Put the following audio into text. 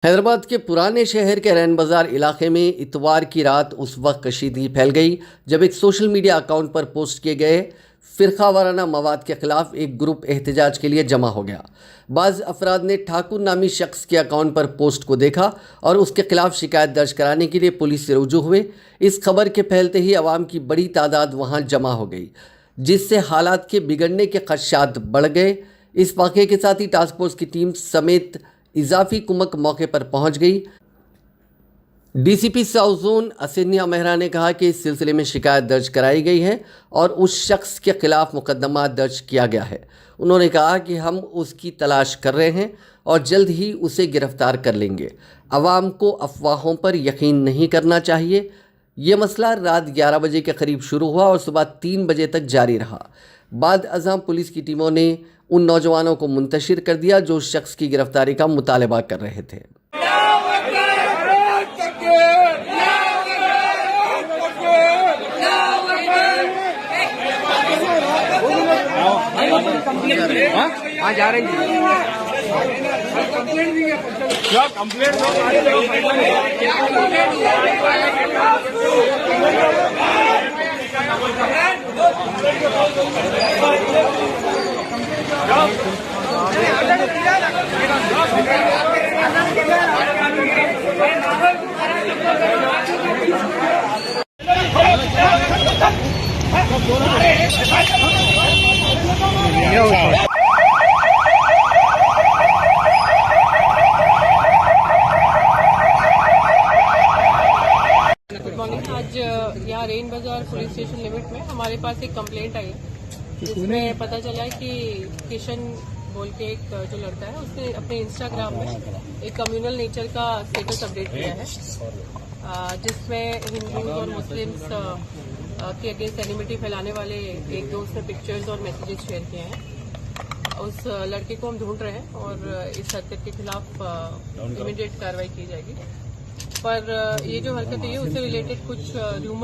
हैदराबाद के पुराने शहर के रैन बाजार इलाके में इतवार की रात उस वक्त कशीदगी फैल गई जब एक सोशल मीडिया अकाउंट पर पोस्ट किए गए फ़िरका वाराना मवाद के खिलाफ एक ग्रुप एहतजाज के लिए जमा हो गया। बाज़ अफराद ने ठाकुर नामी शख्स के अकाउंट पर पोस्ट को देखा और उसके खिलाफ शिकायत दर्ज कराने के लिए पुलिस से रुजू हुए। इस खबर के फैलते ही अवाम की बड़ी तादाद वहां जमा हो गई, जिससे हालात के बिगड़ने के खदशात बढ़ गए। इस वाक़े के साथ ही टास्क फोर्स की टीम समेत इजाफी कुमक मौके पर पहुंच गई। डीसीपी साउथ जोन असिनिया मेहरा ने कहा कि इस सिलसिले में शिकायत दर्ज कराई गई है और उस शख्स के खिलाफ मुकदमा दर्ज किया गया है। उन्होंने कहा कि हम उसकी तलाश कर रहे हैं और जल्द ही उसे गिरफ्तार कर लेंगे। अवाम को अफवाहों पर यकीन नहीं करना चाहिए। ये मसला रात 11 बजे के करीब शुरू हुआ और सुबह 3 बजे तक जारी रहा। बाद अज़ां पुलिस की टीमों ने उन नौजवानों को मुंतशिर कर दिया जो उस शख्स की गिरफ्तारी का मुतालबा कर रहे थे। हाँ जा रही क्या कंप्लेंट गुड मॉर्निंग। आज यहाँ रेन बाजार पुलिस स्टेशन लिमिट में हमारे पास एक कंप्लेंट आई है, जिसमें पता चला है कि किशन बोल के एक जो लड़का है उसने अपने इंस्टाग्राम में एक कम्युनल नेचर का स्टेटस अपडेट किया है, जिसमें हिंदूज और मुस्लिम्स के अगेंस्ट एनिमिटी फैलाने वाले एक दो उसने पिक्चर्स और मैसेजेस शेयर किए हैं। उस लड़के को हम ढूंढ रहे हैं और इस हरकत के खिलाफ इमीडिएट कार्रवाई की जाएगी। पर ये जो हरकत है उससे रिलेटेड कुछ र्यूमर